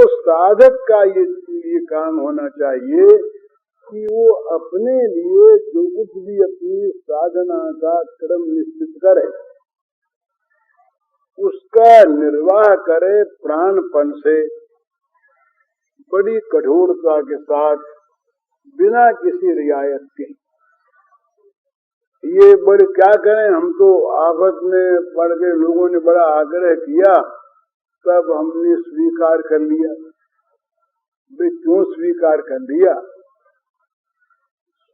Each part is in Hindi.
साधक का ये काम होना चाहिए कि वो अपने लिए जो कुछ भी अपनी साधना का क्रम निश्चित करे, उसका निर्वाह करे प्राणपण से, बड़ी कठोरता के साथ, बिना किसी रियायत के। ये बड़े क्या करें, हम तो आफत में पड़ गए, लोगों ने बड़ा आग्रह किया तब हमने स्वीकार कर लिया। भाई क्यों स्वीकार कर लिया?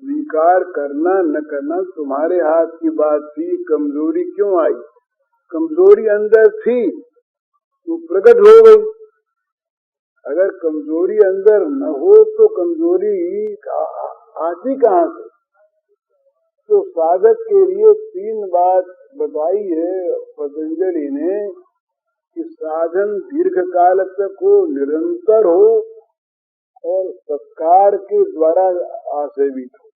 स्वीकार करना न करना तुम्हारे हाथ की बात थी। कमजोरी क्यों आई? कमजोरी अंदर थी तो प्रकट हो गई। अगर कमजोरी अंदर न हो तो कमजोरी आती कहाँ से? तो साधक के लिए 3 बात बताई है पतंजलि ने कि साधन दीर्घ काल तक हो, निरंतर हो और सत्कार के द्वारा आसेवित हो,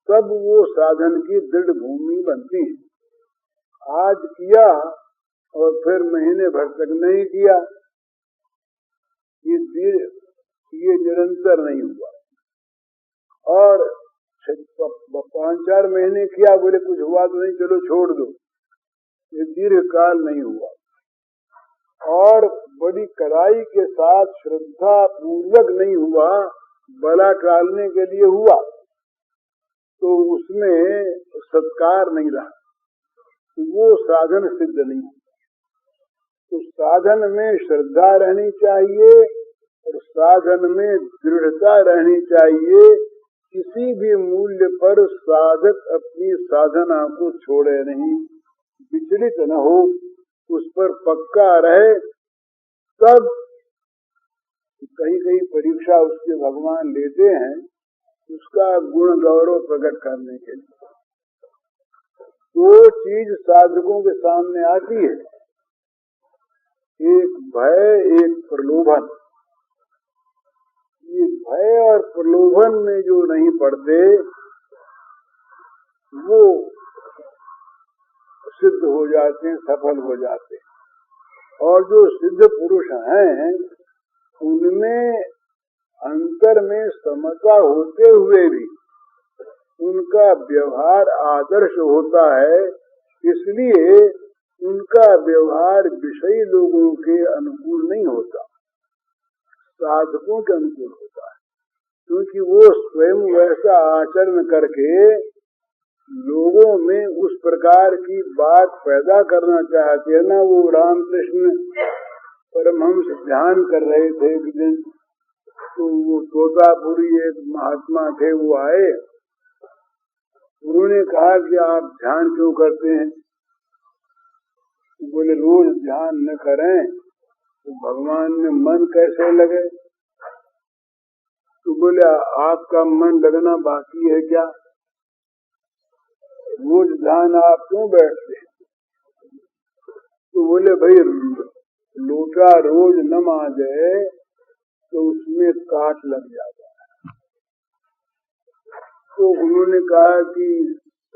तब वो साधन की दृढ़ भूमि बनती है। आज किया और फिर महीने भर तक नहीं किया, ये निरंतर नहीं हुआ। और 5-4 महीने किया, बोले कुछ हुआ तो नहीं, चलो छोड़ दो, ये दीर्घ काल नहीं हुआ। और बड़ी कड़ाई के साथ श्रद्धा पूर्वक नहीं हुआ, बला टालने के लिए हुआ, तो उसमें सत्कार नहीं रहा, वो साधन सिद्ध नहीं। तो साधन में श्रद्धा रहनी चाहिए और साधन में दृढ़ता रहनी चाहिए। किसी भी मूल्य पर साधक अपनी साधना को छोड़े नहीं, विचलित न हो, उस पर पक्का रहे। तब कहीं कहीं परीक्षा उसके भगवान लेते हैं उसका गुण गौरव प्रकट करने के लिए। 2 चीज साधकों के सामने आती है, एक भय, एक प्रलोभन। ये भय और प्रलोभन में जो नहीं पड़ते वो सिद्ध हो जाते हैं, सफल हो जाते हैं। और जो सिद्ध पुरुष हैं उनमें अंतर में समता होते हुए भी उनका व्यवहार आदर्श होता है, इसलिए उनका व्यवहार विषयी लोगों के अनुकूल नहीं होता, साधकों के अनुकूल होता है। क्योंकि वो स्वयं वैसा आचरण करके लोगों में उस प्रकार की बात पैदा करना चाहते हैं ना। वो रामकृष्ण परमहंस ध्यान कर रहे थे एक दिन, तो वो तोतापुरी एक महात्मा थे, वो आए, उन्होंने कहा कि आप ध्यान क्यों करते हैं? बोले रोज ध्यान न करें तो भगवान में मन कैसे लगे? तो बोले आपका मन लगना बाकी है क्या? रोज ध्यान आप क्यों बैठते हैं? तो बोले भाई लोटा रोज न मांजे तो उसमें काट लग जाता है। तो उन्होंने कहा कि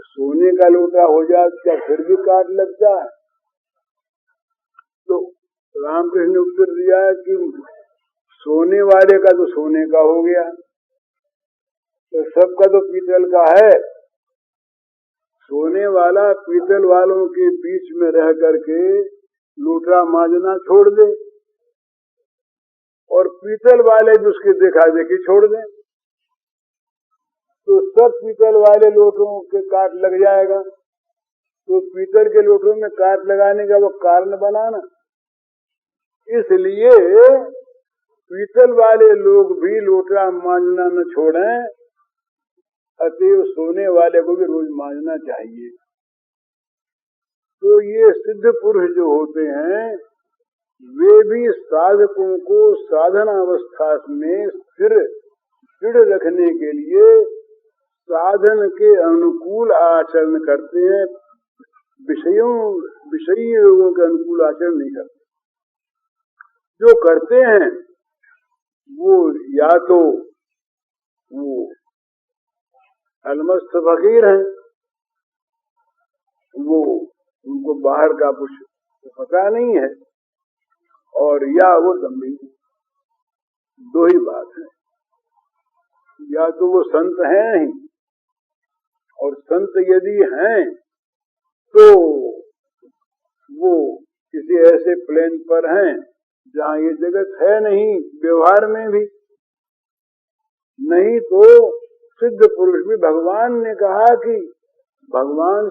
सोने का लोटा हो जाए क्या फिर भी काट लगता है? तो रामकृष्ण ने उत्तर दिया कि सोने वाले का तो सोने का हो गया, तो सबका तो पीतल का है। सोने वाला पीतल वालों के बीच में रह करके लोटा मांजना छोड़ दे और पीतल वाले भी उसके देखा देखी छोड़ दें, तो सब पीतल वाले लोटों के काट लग जाएगा। तो पीतल के लोटों में काट लगाने का वो कारण बनाना, इसलिए पीतल वाले लोग भी लोटा मांजना न छोड़ें, अतएव सोने वाले को भी रोज मांजना चाहिए। तो ये सिद्ध पुरुष जो होते हैं वे भी साधकों को साधना अवस्था में स्थिर दृढ़ रखने के लिए साधन के अनुकूल आचरण करते हैं, विषयी लोगों के अनुकूल आचरण नहीं करते। जो करते हैं वो या तो वो अलमस्त फकीर हैं, वो उनको बाहर का कुछ पता नहीं है, और या वो दम्भी। दो ही बात है, या तो वो संत हैं ही, और संत यदि हैं तो वो किसी ऐसे प्लेन पर हैं जहाँ ये जगत है नहीं, व्यवहार में भी नहीं। तो सिद्ध पुरुष भी, भगवान ने कहा कि भगवान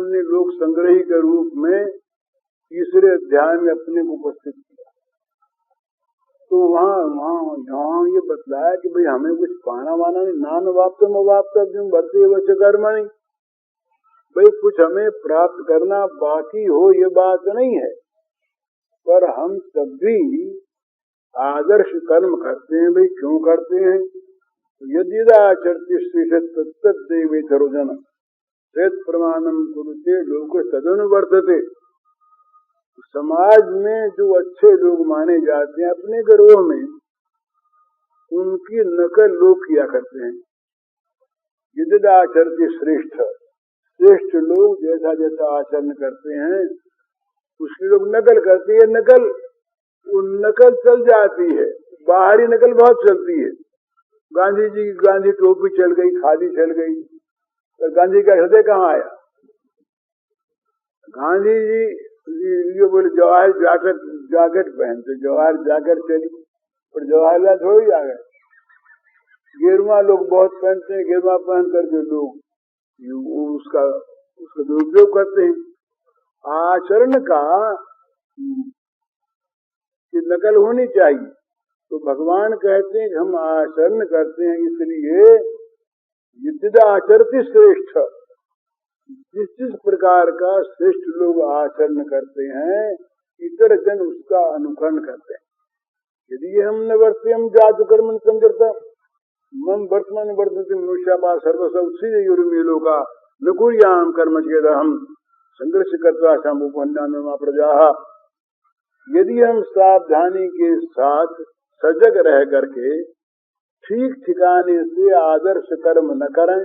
ने लोक संग्रही के रूप में तीसरे अध्याय में अपने को उपस्थित किया। तो यहाँ ये बतलाया कि भाई हमें कुछ पाना वाना नहीं, नान वाप्तम अवाप्तव्यम भर्ते वच कर्मणि, भाई कुछ हमें प्राप्त करना बाकी हो ये बात नहीं है, पर हम तब भी आदर्श कर्म करते हैं। भाई क्यों करते हैं? यदि आचरति तत्तदेवेतरोजन श्वेत प्रमाणम कुरुते लोक तदनुवर्तते। समाज में जो अच्छे लोग माने जाते हैं अपने ग्रोह में, उनकी नकल लोग किया करते हैं। यदि आचरति श्रेष्ठ लोग जैसा जैसा आचरण करते हैं उसकी लोग नकल करते हैं। नकल चल जाती है, बाहरी नकल बहुत चलती है। गांधी जी की गांधी टोपी चल गई, खादी चल गई, तो गांधी का हृदय कहाँ आया? गांधी जी ये बोले जवाहर जैकेट पहनते, जवाहर जैकेट चली, पर जवाहरलाल थोड़ी आ गए। गेरुआ लोग बहुत पहनते हैं, गेरुआ पहन करके लोग उसका दुरुपयोग करते हैं। आचरण का कि नकल होनी चाहिए। तो भगवान कहते हैं कि हम आचरण करते हैं, इसलिए यद्यदा आचरति श्रेष्ठ, जिस प्रकार का श्रेष्ठ लोग आचरण करते हैं इतर जन उसका अनुकरण करते हैं। यदि हम न वर्ते हम जातु कर्म संजरता मम वर्तमान वर्तते मनुष्या सर्वस्व उसी युर्मेलो का न कुर्याम कर्म चेद हम संघर्ष करता शामुपन्ना प्रजा। यदि हम सावधानी के साथ सजग रह करके ठीक ठिकाने से आदर्श कर्म न करें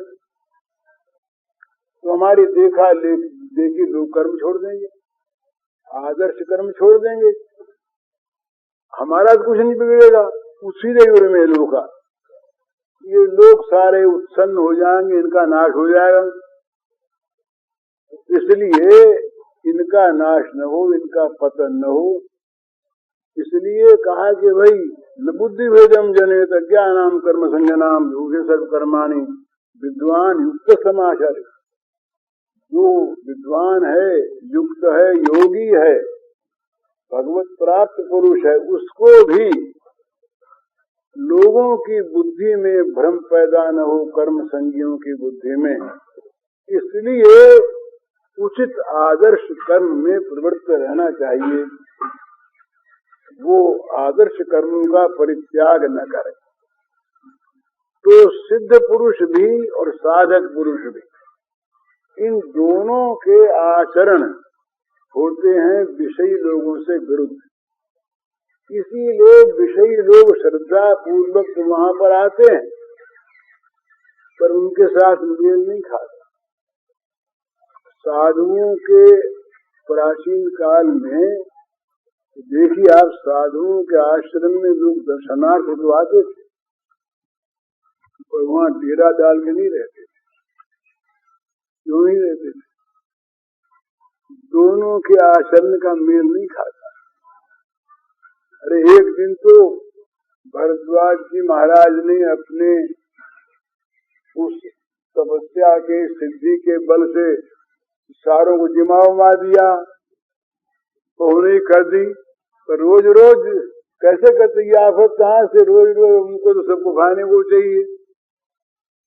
तो हमारी देखी लोग कर्म छोड़ देंगे, आदर्श कर्म छोड़ देंगे, हमारा तो कुछ नहीं बिगड़ेगा, उसी युग में लोग का ये लोग सारे उत्सन्न हो जाएंगे, इनका नाश हो जाएगा। इसलिए इनका नाश न हो, इनका पतन न हो, इसलिए कहा कि भाई न बुद्धि भेदम जनेत अज्ञानाम कर्म संजनाम योगे सर्व कर्माणि विद्वान युक्त समाचार। जो विद्वान है, युक्त है, योगी है, भगवत प्राप्त पुरुष है, उसको भी लोगों की बुद्धि में भ्रम पैदा न हो, कर्म संगियों की बुद्धि में। इसलिए उचित आदर्श कर्म में प्रवृत्त रहना चाहिए, वो आदर्श कर्मों का परित्याग न करे। तो सिद्ध पुरुष भी और साधक पुरुष भी, इन दोनों के आचरण होते हैं विषयी लोगों से विरुद्ध। इसीलिए विषयी लोग श्रद्धा पूर्वक वहां पर आते हैं, पर उनके साथ मेल नहीं खाता। साधुओं के प्राचीन काल में देखिए आप, साधुओं के आश्रम में लोग दर्शनार्थ तो आते थे, पर वहां डेरा डाल के नहीं रहते थे। क्यों नहीं रहते थे? दोनों के आचरण का मेल नहीं खाता। अरे एक दिन तो भरद्वाज जी महाराज ने अपने उस तपस्या के सिद्धि के बल से सारों को जिम्मा दिया, तो उन्हें कर दी। पर रोज रोज कैसे करते, ये आफत कहाँ से? रोज रोज उनको तो सबको खाने को चाहिए,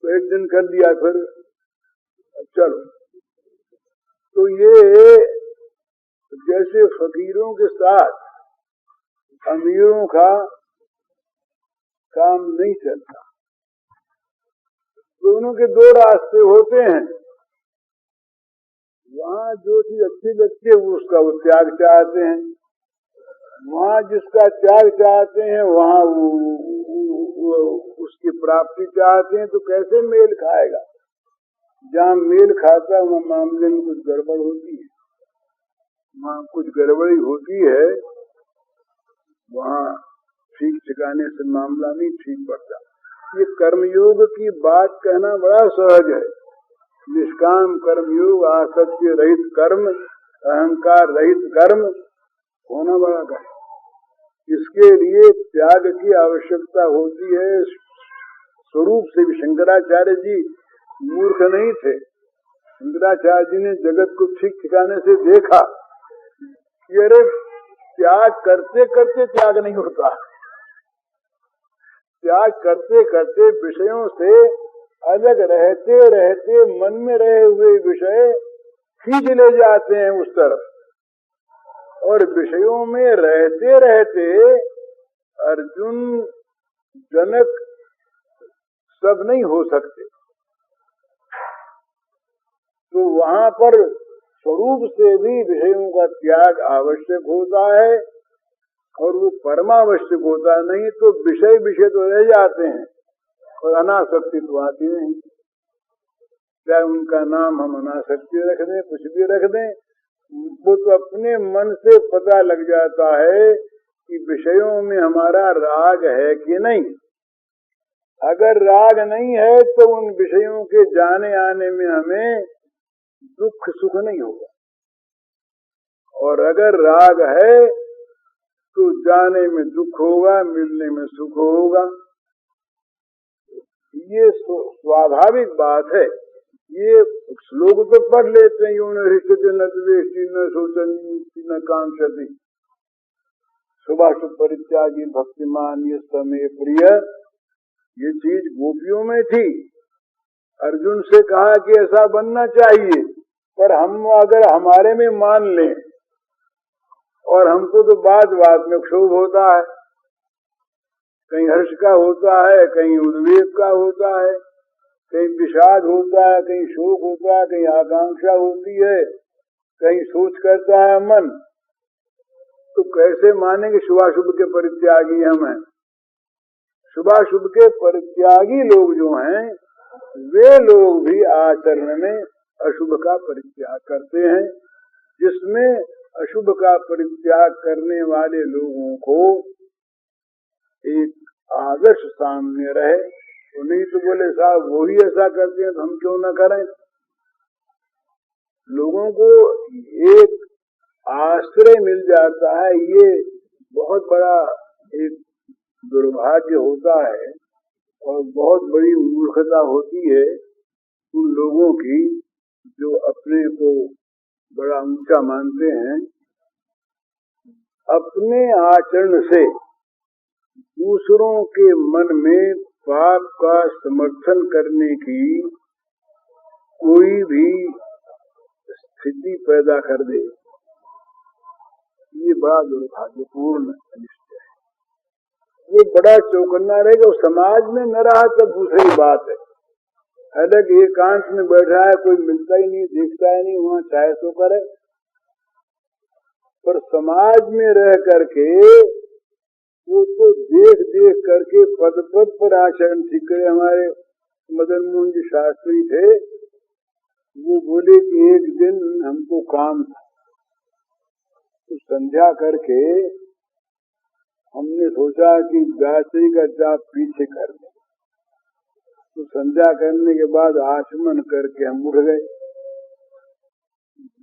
तो एक दिन कर दिया, फिर चलो। तो ये जैसे फकीरों के साथ अमीरों का काम नहीं चलता। दोनों के दो रास्ते होते हैं। वहाँ जो चीज अच्छी लगती है उसका वो त्याग चाहते हैं, वहाँ जिसका त्याग चाहते हैं वहाँ वो उसकी प्राप्ति चाहते हैं। तो कैसे मेल खाएगा? जहाँ मेल खाता है वहाँ मामले में कुछ गड़बड़ होती है। वहाँ कुछ गड़बड़ी होती है, वहाँ ठीक ठिकाने से मामला नहीं ठीक पड़ता। ये कर्मयोग की बात कहना बड़ा सहज है। निष्काम कर्मयोग, आसक्ति रहित कर्म, अहंकार रहित कर्म होना बड़ा कठिन। इसके लिए त्याग की आवश्यकता होती है। स्वरूप से भी शंकराचार्य जी मूर्ख नहीं थे। शंकराचार्य जी ने जगत को ठीक ठिकाने से देखा कि अरे त्याग करते करते त्याग नहीं होता, त्याग करते करते विषयों से अलग रहते रहते मन में रहे हुए विषय खींच ले जाते हैं उस तरफ, और विषयों में रहते रहते अर्जुन जनक सब नहीं हो सकते। तो वहां पर स्वरूप से भी विषयों का त्याग आवश्यक होता है, और वो परमावश्यक होता है। नहीं तो विषय विषय तो रह जाते हैं और अनासक्ति तो आती नहीं। चाहे उनका नाम हम अनासक्ति रख दें, कुछ भी रख दें, वो तो अपने मन से पता लग जाता है कि विषयों में हमारा राग है कि नहीं। अगर राग नहीं है तो उन विषयों के जाने आने में हमें दुख सुख नहीं होगा, और अगर राग है तो जाने में दुख होगा, मिलने में सुख होगा। ये स्वाभाविक बात है। ये श्लोक तो पढ़ लेते हैं, यूं न हृष्यति न द्वेष्टि न शोचति न कांक्षति शुभाशुभ परित्यागी भक्तिमान ये समय प्रिय। ये चीज गोपियों में थी। अर्जुन से कहा कि ऐसा बनना चाहिए, पर हम अगर हमारे में मान लें, और हमको तो बात बात में क्षोभ होता है, कहीं हर्ष का होता है, कहीं उद्वेग का होता है, कहीं विषाद होता है, कहीं शोक होता है, कहीं आकांक्षा होती है, कहीं सोच करता है मन। तो कैसे मानेंगे शुभाशुभ के परित्यागी हम हैं? शुभाशुभ के परित्यागी लोग जो हैं, वे लोग भी आचरण में अशुभ का परित्याग करते हैं। जिसमें अशुभ का परित्याग करने वाले लोगों को एक आदर्श सामने रहे, तो नहीं तो बोले साहब वो ही ऐसा करते हैं तो हम क्यों न करें। लोगों को एक आश्रय मिल जाता है, ये बहुत बड़ा एक दुर्भाग्य होता है और बहुत बड़ी मूर्खता होती है उन लोगों की जो अपने को बड़ा ऊंचा मानते हैं। अपने आचरण से दूसरों के मन में पाप का समर्थन करने की कोई भी स्थिति पैदा कर दे, ये बड़ा दुर्भाग्यपूर्ण अनिष्ट है। ये बड़ा चौकन्ना रहेगा। समाज में न रहा तब दूसरी बात है, अलग एकांत में बैठा है, कोई मिलता ही नहीं, देखता ही नहीं, वहाँ चाहे तो करे। पर समाज में रह करके वो तो देख देख करके पद पद पर आचरण ठीक करे। हमारे मदन मोहन जी शास्त्री थे, वो बोले कि एक दिन हमको काम था, तो संध्या करके हमने सोचा कि गायत्री का जाप पीछे कर दें। तो संध्या करने के बाद आचमन करके हम उठ गए।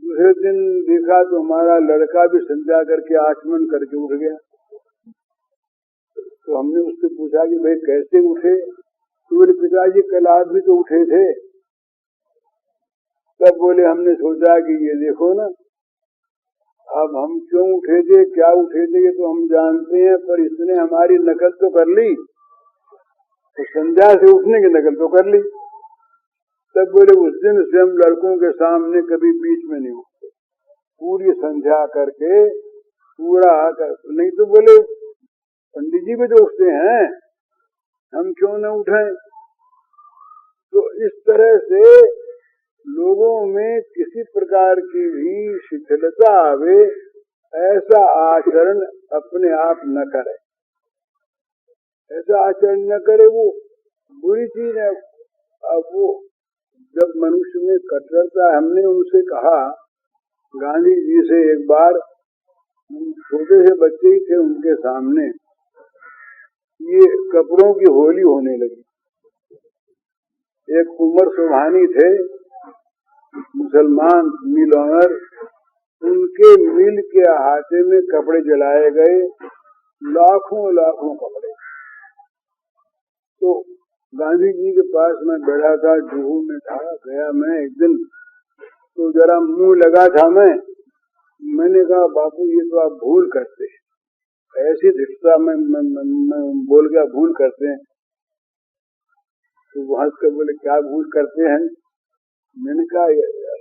दूसरे दिन देखा तो हमारा लड़का भी संध्या करके आचमन करके उठ गया। तो हमने उससे पूछा कि भाई कैसे उठे? तो बोले पिताजी कल आप भी तो उठे थे। तब बोले हमने सोचा कि ये देखो ना, अब हम क्यों उठे थे, क्या उठे थे, ये तो हम जानते हैं, पर इसने हमारी नकल तो कर ली, तो संध्या से उठने की नकल तो कर ली। तब बोले उस दिन से हम लड़कों के सामने कभी बीच में नहीं उठते, पूरी संध्या करके पूरा नहीं तो बोले पंडित जी भी तो उठते हैं, हम क्यों न उठें। तो इस तरह से लोगों में किसी प्रकार की भी शिथिलता आवे, ऐसा आचरण अपने आप न करे, ऐसा आचरण न करे, वो बुरी चीज है। अब वो जब मनुष्य में कठोरता, हमने उनसे कहा गांधी जी से एक बार छोटे से बच्चे ही थे, उनके सामने ये कपड़ों की होली होने लगी। एक कुंवर सुभानी थे, मुसलमान मिल ओनर, उनके मिल के अहाते में कपड़े जलाए गए, लाखों लाखों कपड़े। तो गांधी जी के पास मैं बैठा था, जुहू में था, गया मैं एक दिन, तो जरा मुंह लगा था मैंने कहा बापू ये तो आप भूल करते हैं, ऐसी दृष्टता में बोल गया भूल करते हैं। तो वहां से बोले क्या भूल करते हैं? मैंने कहा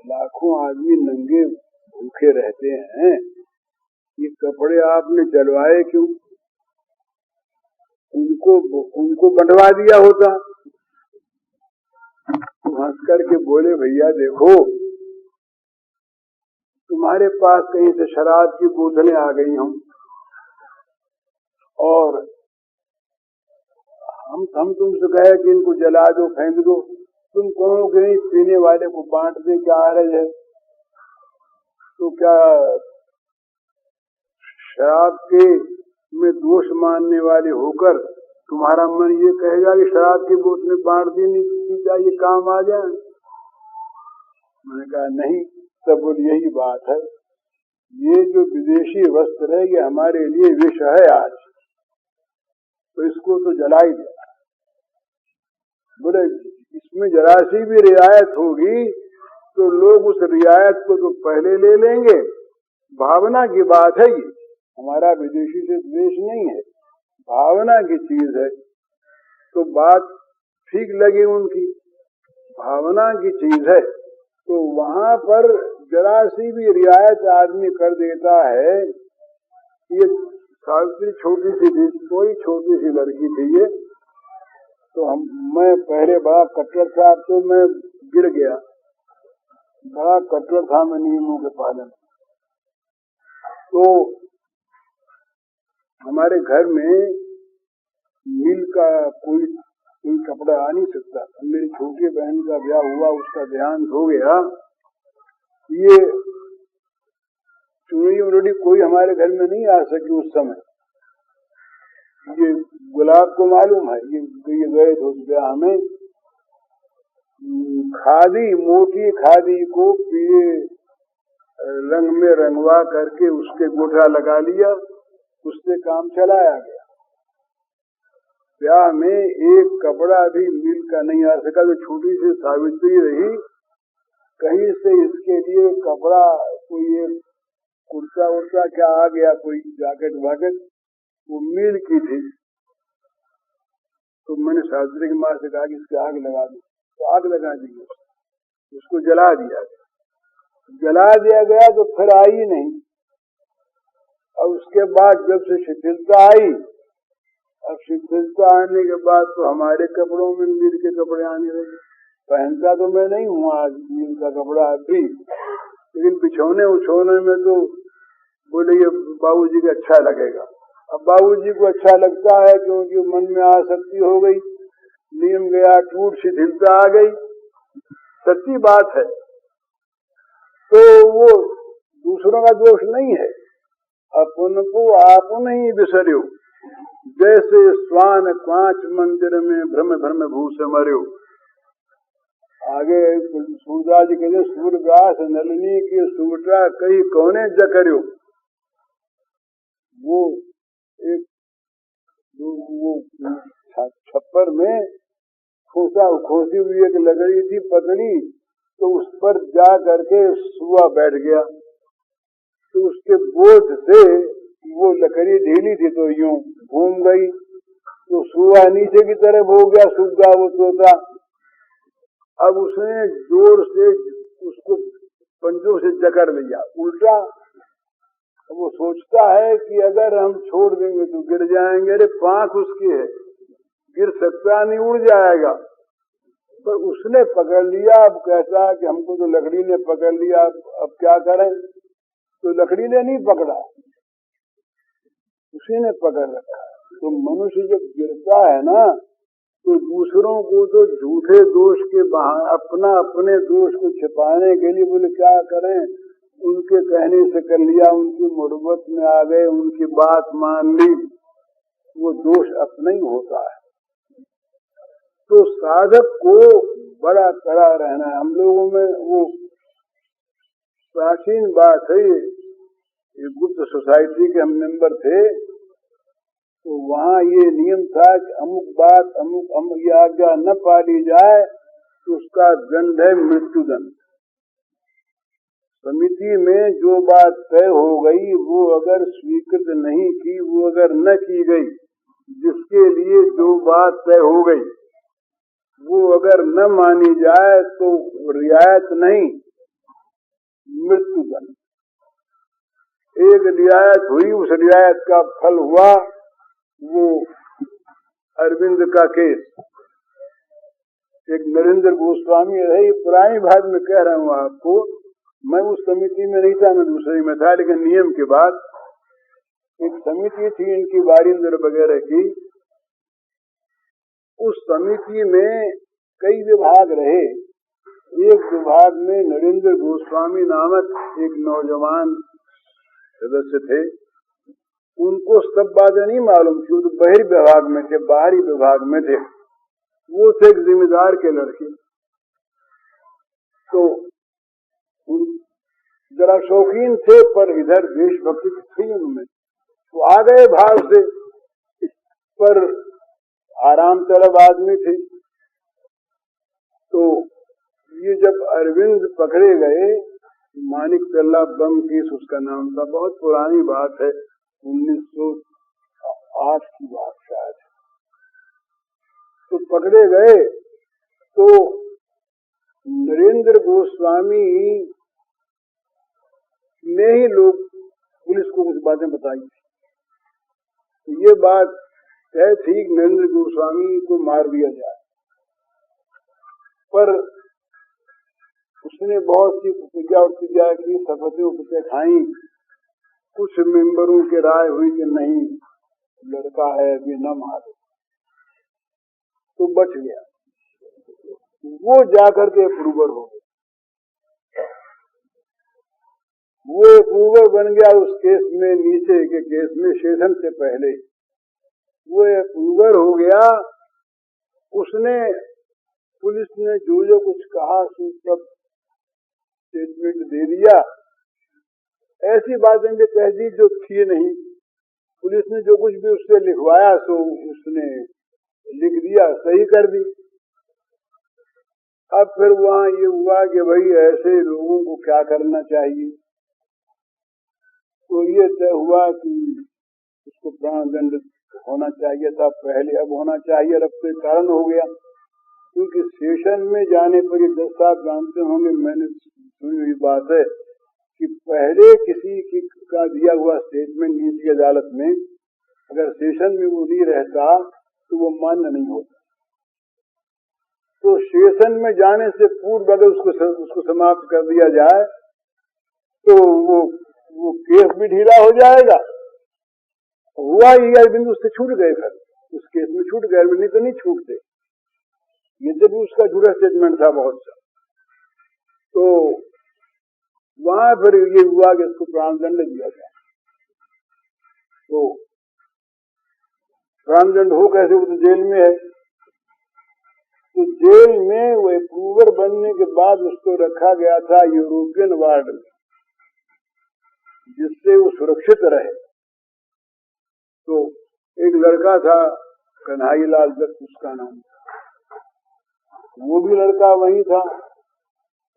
लाखों आदमी नंगे भूखे रहते हैं, ये कपड़े आपने जलवाए क्यों? उनको बंटवा दिया होता। तो हंस करके बोले भैया देखो, तुम्हारे पास कहीं से शराब की बोतलें आ गई हों और हम तुमसे कहे कि इनको जला दो, फेंक दो, तुम कहोगे नहीं पीने वाले को बांट दे, क्या हर्ज है? तो क्या शराब के में दोष मानने वाले होकर तुम्हारा मन ये कहेगा कि शराब की बोतलें बांट देनी चाहिए, काम आ जाए? मैंने कहा नहीं, तब बोल यही बात है, ये जो विदेशी वस्त्र है ये हमारे लिए विष है आज, तो इसको तो जला ही देना। बोले इसमें जरा सी भी रियायत होगी तो लोग उस रियायत को तो पहले ले लेंगे, भावना की बात है, ये हमारा विदेशी से द्वेष नहीं है, भावना की चीज है। तो बात ठीक लगी उनकी, भावना की चीज है, तो वहां पर जरा सी भी रियायत आदमी कर देता है। ये सावित्री छोटी सी थी, कोई छोटी सी लड़की थी ये, तो मैं पहले बड़ा कट्टर था, तो मैं गिर गया, बड़ा कट्टर था मैं नियमों के पालन। तो हमारे घर में मिल का कोई कपड़ा आ नहीं सकता। मेरी छोटी बहन का ब्याह हुआ, उसका देहांत हो गया, ये चुनरी उनरी कोई हमारे घर में नहीं आ सकी उस समय। ये गुलाब को मालूम है, ये गए थे उस ब्याह में, खादी, मोटी खादी को पीले रंग में रंगवा करके उसके गोटा लगा लिया, उससे काम चलाया गया। ब्याह में एक कपड़ा भी मिल का नहीं आ सका। तो छोटी सी सावित्री रही, कहीं से इसके लिए कपड़ा, कोई एक कुर्ता उर्ता क्या आ गया, कोई जैकेट वाकेट, वो मिल की थी। तो मैंने सावित्री की माँ से कहा कि इसकी आग लगा दो, तो आग लगा दी, उसको जला दिया गया। तो फिर आई नहीं, और उसके बाद जब से शिथिलता आई, अब शिथिलता आने के बाद तो हमारे कपड़ों में मिल के कपड़े आने लगे। पहनता तो मैं नहीं हूँ आज मिल का कपड़ा अभी, लेकिन बिछोने उछोने में तो बोले ये बाबूजी को अच्छा लगेगा। अब बाबूजी को अच्छा लगता है क्योंकि मन में आसक्ति हो गई, नियम गया टूट, शिथिलता आ गई, सच्ची बात है। तो वो दूसरों का दोष नहीं है, अपन को आपन ही बिसर्यो, जैसे स्वान कांच मंदिर में भ्रम भ्रम भूस मर्यो। आगे सूरदास जी कहते सूरदास नलिनी के सुवटा कई कौने जकर्यो। वो एक वो छप्पर में खोसी हुई एक लकड़ी थी पतली, तो उस पर जा करके सुआ बैठ गया, तो उसके बोझ से वो लकड़ी ढीली थी तो यूं घूम गई, तो सुआ नीचे की तरफ हो गया, सूख गया वो तोता। अब उसने जोर से उसको पंजों से जकड़ लिया उल्टा। वो सोचता है कि अगर हम छोड़ देंगे तो गिर जाएंगे, अरे पांख उसकी है, गिर सकता नहीं, उड़ जाएगा। पर उसने पकड़ लिया। अब कहता है कि हमको तो लकड़ी ने पकड़ लिया, अब क्या करें? तो लकड़ी ने नहीं पकड़ा, उसी ने पकड़ रखा। तो मनुष्य जब गिरता है ना, तो दूसरों को तो झूठे दोष के अपने दोष को छिपाने के लिए बोले क्या करें, उनके कहने से कर लिया, उनकी मोहब्बत में आ गए, उनकी बात मान ली, वो दोष अपना ही होता है। तो साधक को बड़ा कड़ा रहना है। हम लोगों में वो प्राचीन बात है, ये गुप्त सोसाइटी के हम मेंबर थे, तो वहाँ ये नियम था कि अमुक बात अमुक ये आज्ञा न पाली जाए तो उसका दंड है मृत्युदंड। समिति में जो बात तय हो गई वो अगर स्वीकृत नहीं की, वो अगर न की गई, जिसके लिए जो बात तय हो गई वो अगर न मानी जाए तो रियायत नहीं, मृत्युदंड। एक रियायत हुई, उस रियायत का फल हुआ वो अरविंद का केस। एक नरेंद्र गोस्वामी रहे, पुरानी बात में कह रहा हूँ आपको, मैं उस समिति में नहीं था, मैं दूसरे में था, लेकिन नियम के बाद एक समिति थी इनकी वारिंदर वगैरह की। उस समिति में कई विभाग रहे। एक विभाग में नरेंद्र गोस्वामी नामक एक नौजवान सदस्य थे। उनको सब बातें नहीं मालूम थी, तो बहिर्विभाग में थे, बाहरी विभाग में थे। वो थे एक जिम्मेदार के लड़के, तो जरा शौकीन थे, पर इधर देशभक्ति थी उनमें, तो आ गए भाव से, पर आराम तलब आदमी थे। तो ये जब अरविंद पकड़े गए, मानिक तल्ला बम केस उसका नाम था, बहुत पुरानी बात है, 1908 की बात शायद। तो पकड़े गए तो नरेंद्र गोस्वामी ने ही लोग पुलिस को कुछ बातें बताई। ये बात तय थी कि नरेंद्र गोस्वामी को मार दिया जाए, पर उसने बहुत सी प्रतिज्ञा की, शपथें खाई। कुछ मेंबरों के राय हुई कि नहीं, लड़का है अभी न मारे, तो बच गया। वो जाकर के अप्रूवर हो गया, वो अप्रूवर बन गया उस केस में, नीचे के केस में, सेशन से पहले वो अप्रूवर हो गया। उसने, पुलिस ने जो कुछ कहा सब स्टेटमेंट दे दिया। ऐसी बातें भी कह दी जो थी नहीं। पुलिस ने जो कुछ भी उससे लिखवाया तो उसने लिख दिया, सही कर दी। अब फिर वहाँ ये हुआ कि भाई ऐसे लोगों को क्या करना चाहिए। तो ये तय हुआ कि उसको प्राण दंड होना चाहिए था पहले, अब होना चाहिए। अब तो कारण हो गया, क्योंकि सेशन में जाने पर ये 10 साहब जानते होंगे, मैंने सुनी हुई बात है कि पहले किसी की का दिया हुआ स्टेटमेंट नीति अदालत में अगर सेशन में वो नहीं रहता तो वो मान्य नहीं होता। तो सेशन में जाने से पूर्व अगर उसको समाप्त कर दिया जाए तो वो केस भी ढीला हो जाएगा। हुआ ये अरविंद उससे छूट गए, फिर उस केस में छूट गए, नहीं तो नहीं छूटते। ये जब उसका झूठा स्टेटमेंट था बहुत सा, तो वहां फिर ये हुआ कि इसको प्राणदंड दिया गया। तो प्राणदंड हो कैसे, वो तो जेल में है। तो जेल में वो अप्रूवर बनने के बाद उसको रखा गया था यूरोपियन वार्ड में, जिससे वो सुरक्षित रहे। तो एक लड़का था कन्हई लाल दत्त उसका नाम था, वो भी लड़का वही था।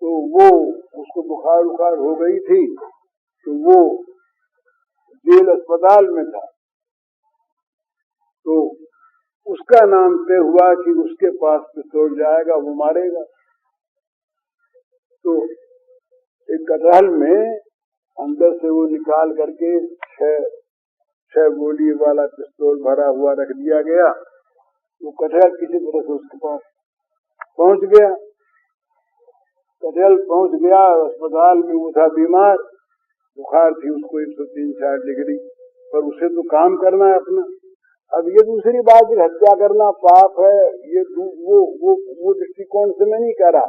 तो वो, उसको बुखार हो गई थी, तो वो जेल अस्पताल में था। तो उसका नाम तय हुआ कि उसके पास पिस्तौल जाएगा, वो मारेगा। तो एक कटहल में अंदर से वो निकाल करके 6 गोली वाला पिस्तौल भरा हुआ रख दिया गया। वो कटहल किसी तरह से उसके पास पहुंच गया। कटहल पहुंच गया, अस्पताल में वो था बीमार, बुखार थी उसको 103-104 डिग्री, पर उसे तो काम करना है अपना। अब ये दूसरी बात, हत्या करना पाप है, ये वो दृष्टिकोण से मैं नहीं कह रहा,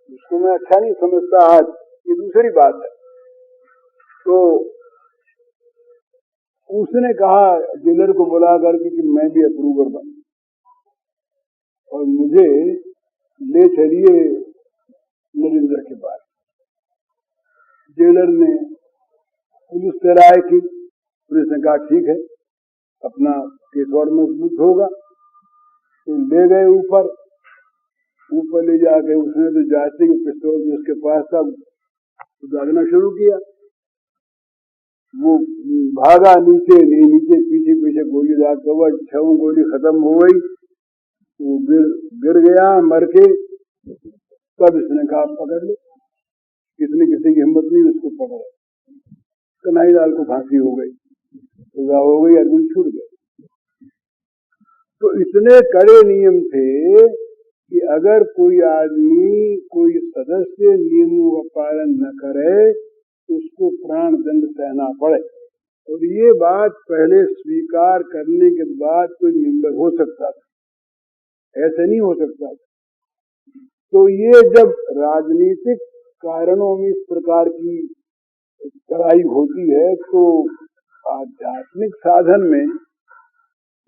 उसको मैं अच्छा नहीं समझता आज, ये दूसरी बात है। तो उसने कहा जेलर को बुला करके कि मैं भी अप्रूवर बन और मुझे ले चलिए नरेंद्र के पास। जेलर ने पुलिस से राय की, पुलिस ने कहा ठीक है, अपना केस और मजबूत होगा। तो ले गए ऊपर ले जाके उसने तो जाते ही पिस्तौल जो उसके पास था दागना शुरू किया। वो भागा नीचे पीछे गोली दाग कर 6 गोली खत्म हो गई। वो गिर गया मर के। तब इसने कहा पकड़ लो, किसी की हिम्मत नहीं उसको पकड़ा। कन्हैयालाल को फांसी हो गई, सजा हो गई, अर्जुन छूट गए। तो इतने कड़े नियम थे कि अगर कोई आदमी कोई सदस्य नियमों का पालन न करे तो उसको प्राण दंड सहना पड़े। और ये बात पहले स्वीकार करने के बाद कोई मेंबर हो सकता था, ऐसे नहीं हो सकता था। तो ये जब राजनीतिक कारणों में इस प्रकार की लड़ाई होती है तो आध्यात्मिक साधन में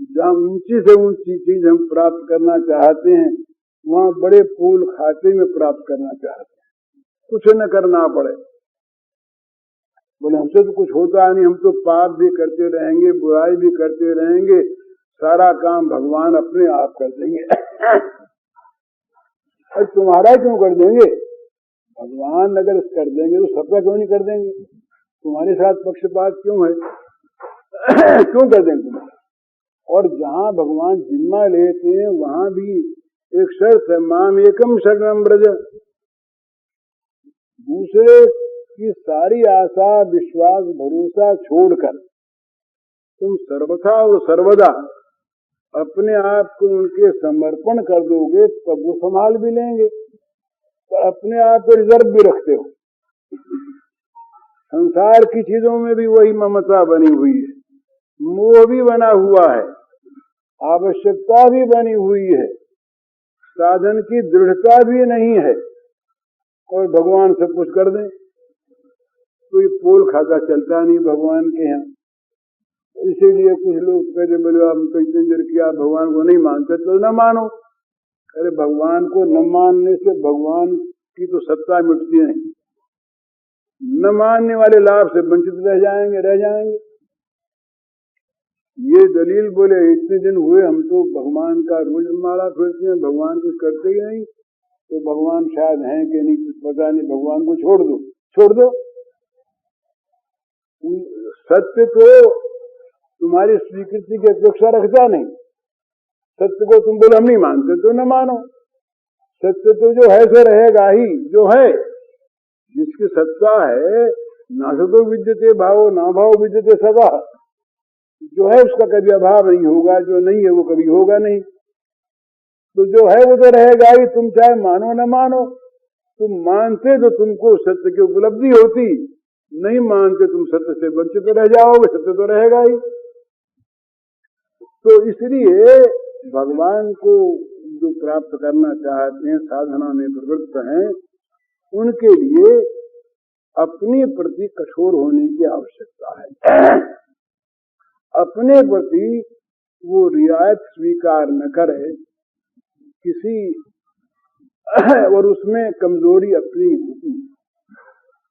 जहाँ ऊंची से ऊंची चीज हम प्राप्त करना चाहते हैं वहाँ बड़े फूल खाते में प्राप्त करना चाहते हैं, कुछ न करना पड़े। बोले हमसे तो कुछ होता नहीं, हम तो पाप भी करते रहेंगे, बुराई भी करते रहेंगे, सारा काम भगवान अपने आप कर देंगे। अरे तुम्हारा क्यों कर देंगे? भगवान अगर कर देंगे तो सबका क्यों नहीं कर देंगे? तुम्हारे साथ पक्षपात क्यों है? क्यों कर देंगे तुम्हारा? और जहाँ भगवान जिम्मा लेते हैं वहां भी एक शर्त है, माम एकम शरणम व्रज। दूसरे की सारी आशा विश्वास भरोसा छोड़कर तुम सर्वथा और सर्वदा अपने आप को उनके समर्पण कर दोगे तब वो संभाल भी लेंगे। तो अपने आप को रिजर्व भी रखते हो। संसार की चीजों में भी वही ममता बनी हुई है, मोह भी बना हुआ है, आवश्यकता भी बनी हुई है, साधन की दृढ़ता भी नहीं है। और भगवान सब कुछ कर दें तो ये पोल खाता चलता नहीं भगवान के यहाँ। इसीलिए कुछ लोग कहते बोले हम तो इतने देर किया भगवान को नहीं मानते, तो न मानो। अरे भगवान को न मानने से भगवान की तो सत्ता मिटती नहीं। न मानने वाले लाभ से वंचित रह जाएंगे। ये दलील बोले इतने दिन हुए हम तो भगवान का रोज माला फिरते हैं, भगवान कुछ करते ही नहीं, तो भगवान शायद हैं कि नहीं कुछ पता नहीं, भगवान को छोड़ दो। सत्य तो तुम्हारी स्वीकृति की अपेक्षा रखता नहीं। सत्य को तुम बोलो हम नहीं मानते तो न मानो। सत्य तो जो है सो रहेगा ही, जो है जिसकी सत्ता है ना सतो विद्यते भावो ना भाव विद्यते सदा। जो है उसका कभी अभाव नहीं होगा, जो नहीं है वो कभी होगा नहीं। तो जो है वो तो रहेगा ही, तुम चाहे मानो न मानो। तुम मानते तो तुमको सत्य की उपलब्धि होती, नहीं मानते तुम सत्य से वंचित रह जाओगे, सत्य तो रहेगा ही। तो इसलिए भगवान को जो प्राप्त करना चाहते हैं, साधना में प्रवृत्त हैं, उनके लिए अपने प्रति कठोर होने की आवश्यकता है। अपने प्रति वो रियायत स्वीकार न करे किसी, और उसमें कमजोरी अपनी होती है।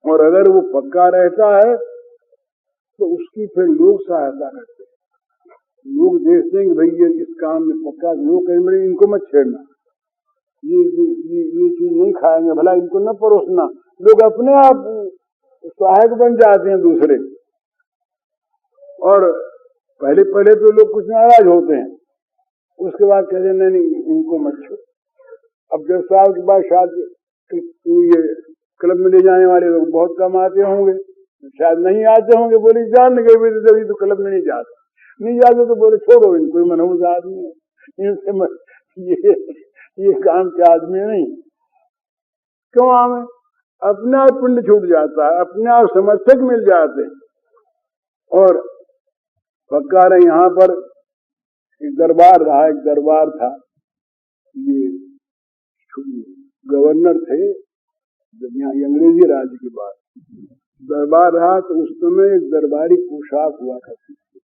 और अगर वो पक्का रहता है तो उसकी फिर लोग सहायता करते हैं। लोग देखते हैं कि भाई ये इस काम में पक्का, लोग कहेंगे इनको मत छेड़ना, ये चीज नहीं खाएंगे, भला इनको न परोसना। लोग अपने आप सहायक बन जाते हैं दूसरे। और पहले तो लोग कुछ नाराज होते हैं, उसके बाद कहते हैं नहीं इनको मत छोड़। अब 10 साल के बाद शायद ये क्लब में ले जाने वाले लोग बहुत कम आते होंगे, शायद नहीं आते होंगे, बोले जान गए तभी तो क्लब में नहीं जाते तो बोले छोड़ो इनको, मनहूस आदमी है, इनसे ये काम के आदमी नहीं। क्यों आवे? अपने आप पिंड छूट जाता है, अपने आप समर्थक मिल जाते हैं। और पक्का रहे यहाँ पर एक दरबार रहा, एक दरबार था, ये गवर्नर थे जब यहाँ अंग्रेजी राज की बात, दरबार रहा तो उस समय एक दरबारी पोशाक हुआ करती थी।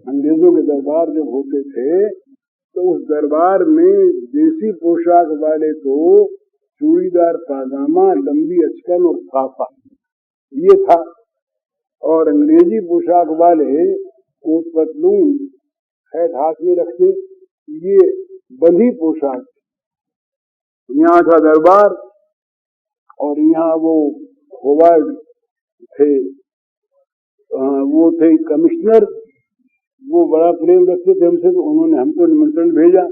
अंग्रेजों के दरबार जब होते थे तो उस दरबार में देसी पोशाक वाले तो चूड़ीदार पाजामा, लंबी अचकन और साफा ये था, और अंग्रेजी पोशाक वाले कोट पतलून हैट हाथ में रखते, ये बंधी पोशाक। यहाँ था दरबार और यहाँ वो होवार्ड थे, वो थे कमिश्नर, वो बड़ा प्रेम रखते थे हमसे, तो उन्होंने हमको निमंत्रण भेजा।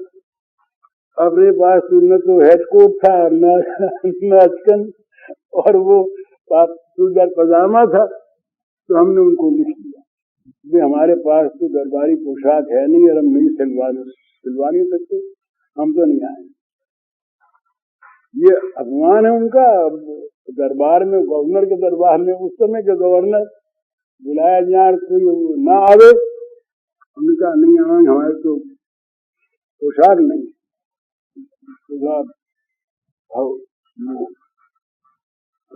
अपने पास तो न तो हेडकोट था न अचकन और वो चूड़ीदार पजामा था, तो हमने उनको लिख दिया वे हमारे पास तो दरबारी पोशाक है नहीं और हम नहीं सिलवा नहीं सकते, हम तो नहीं आए। ये अपमान है उनका। दरबार में, गवर्नर के दरबार में, उस समय के गवर्नर बुलाया जाए कोई ना आवे, हमने कहा नहीं आएंगे, हमारे तो पोशाक नहीं।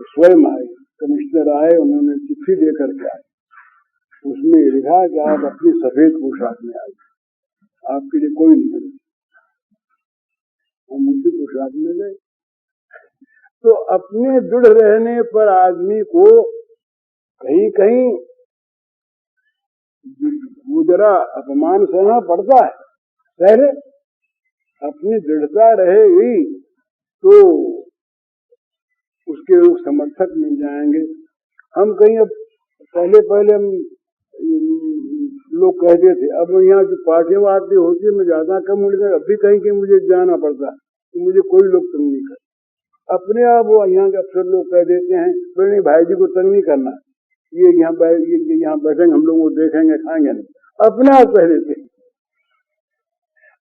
स्वयं आए, कमिश्नर आए, उन्होंने चिट्ठी देकर के आए, उसमें लिखा कि आप अपनी सफेद पोशाक में आए, आपके लिए कोई नहीं है। हम उसी पोशाक में गए। तो अपने दृढ़ रहने पर आदमी को कहीं कहीं वो जरा अपमान सहना पड़ता है। पहले अपनी दृढ़ता रहेगी तो उसके लोग समर्थक मिल जाएंगे। हम कहीं अब पहले हम लोग कहते थे, अब यहाँ जो पार्टियां वार्टियां होती है मैं ज्यादा कम उड़ गए, अब भी कहीं कहीं मुझे जाना पड़ता है तो मुझे कोई लोग तंग नहीं करते। अपने आप वो यहाँ के अफसर लोग कह देते हैं नहीं भाई जी को तंग नहीं करना, ये यहाँ बैठेंगे, हम लोग वो देखेंगे खाएंगे नहीं, अपने आप कह देते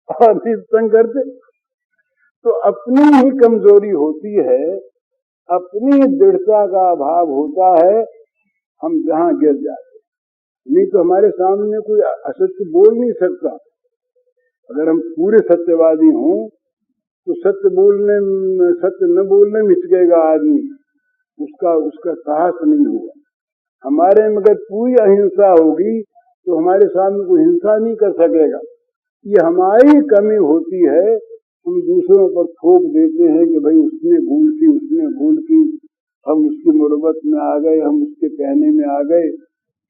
और नहीं तंग करते। तो अपनी ही कमजोरी होती है, अपनी दृढ़ता का अभाव होता है, हम जहां गिर जाते। नहीं तो हमारे सामने कोई असत्य बोल नहीं सकता। अगर हम पूरे सत्यवादी हों तो सत्य न बोलने में हिचकेगा आदमी, उसका साहस नहीं होगा। हमारे में अगर पूरी अहिंसा होगी तो हमारे सामने कोई हिंसा नहीं कर सकेगा। ये हमारी कमी होती है, हम दूसरों पर थोप देते हैं कि भाई उसने भूल की, हम उसकी मुरब्बत में आ गए, हम उसके कहने में आ गए।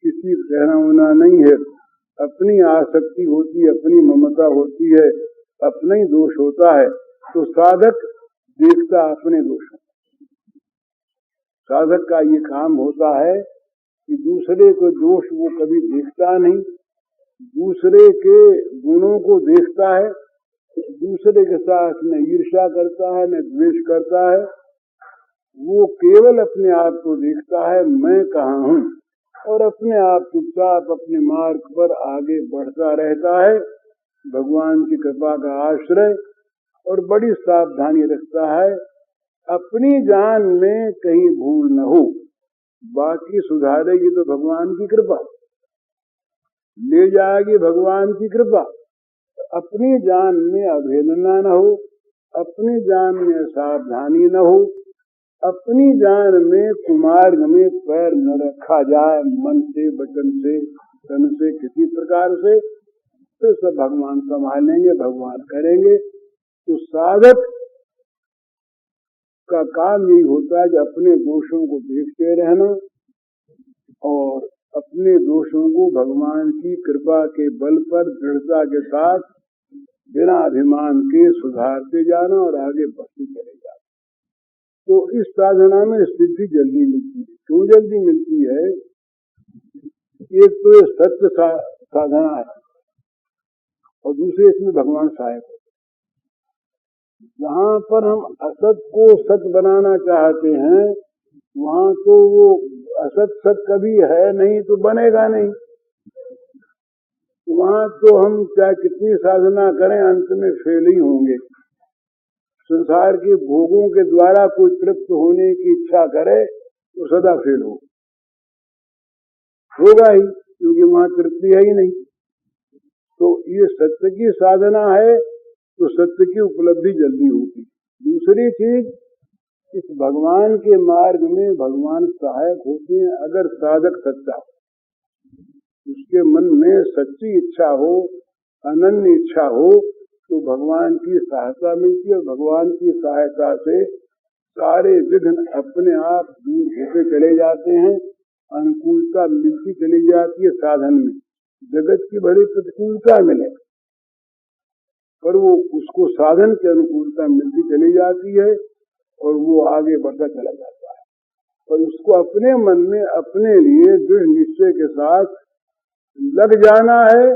किसी कहना होना नहीं है, अपनी आसक्ति होती है, अपनी ममता होती है, अपना ही दोष होता है। तो साधक देखता अपने दोष, साधक का ये काम होता है कि दूसरे को दोष वो कभी देखता नहीं, दूसरे के गुणों को देखता है, दूसरे के साथ न ईर्ष्या करता है न द्वेष करता है, वो केवल अपने आप को देखता है मैं कहाँ हूँ, और अपने आप चुपचाप अपने मार्ग पर आगे बढ़ता रहता है, भगवान की कृपा का आश्रय, और बड़ी सावधानी रखता है अपनी जान में कहीं भूल न हो। बाकी सुधारेगी तो भगवान की कृपा, ले जाएगी भगवान की कृपा। अपनी जान में अवहेलना न हो, अपनी जान में सावधानी न हो, अपनी जान में कुमार्ग में पैर न रखा जाए, मन से, वचन से, तन से, किसी प्रकार से, तो सब भगवान संभालेंगे, भगवान करेंगे। तो साधक का काम यही होता है कि अपने दोषों को देखते रहना और अपने दोषों को भगवान की कृपा के बल पर दृढ़ता के साथ बिना अभिमान के सुधारते जाना और आगे बढ़ते चले जाना। तो इस साधना में सिद्धि जल्दी मिलती है। क्यों जल्दी मिलती है? एक तो ये सत्य साधना है और दूसरे इसमें भगवान सहायक है। जहाँ पर हम असत को सत बनाना चाहते हैं वहाँ तो वो असत सत कभी है नहीं तो बनेगा नहीं। वहाँ तो हम चाहे कितनी साधना करें अंत में फेल ही होंगे। संसार के भोगों के द्वारा कोई तृप्त होने की इच्छा करे तो सदा फेल होगा ही, क्योंकि वहाँ तृप्ति है ही नहीं। तो ये सत्य की साधना है तो सत्य की उपलब्धि जल्दी होती। दूसरी चीज इस भगवान के मार्ग में भगवान सहायक होते हैं अगर साधक सच्चा हो, उसके मन में सच्ची इच्छा हो, अनन्य इच्छा हो, तो भगवान की सहायता मिलती है। भगवान की सहायता से सारे विघ्न अपने आप दूर होते चले जाते हैं, अनुकूलता मिलती चली जाती है। साधन में जगत की बड़ी प्रतिकूलता मिले पर वो उसको साधन की अनुकूलता मिलती चली जाती है और वो आगे बढ़ता चला जाता है। और उसको अपने मन में अपने लिए दृढ़ निश्चय के साथ लग जाना है,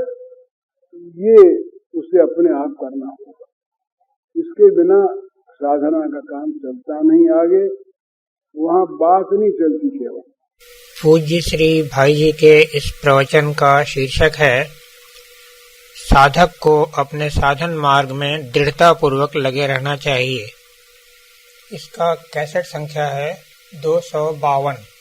ये उसे अपने आप करना होगा। इसके बिना साधना का काम चलता नहीं आगे, वहाँ बात नहीं चलती केवल। पूज्य श्री भाई जी के इस प्रवचन का शीर्षक है साधक को अपने साधन मार्ग में दृढ़ता पूर्वक लगे रहना चाहिए। इसका कैसेट संख्या है 252।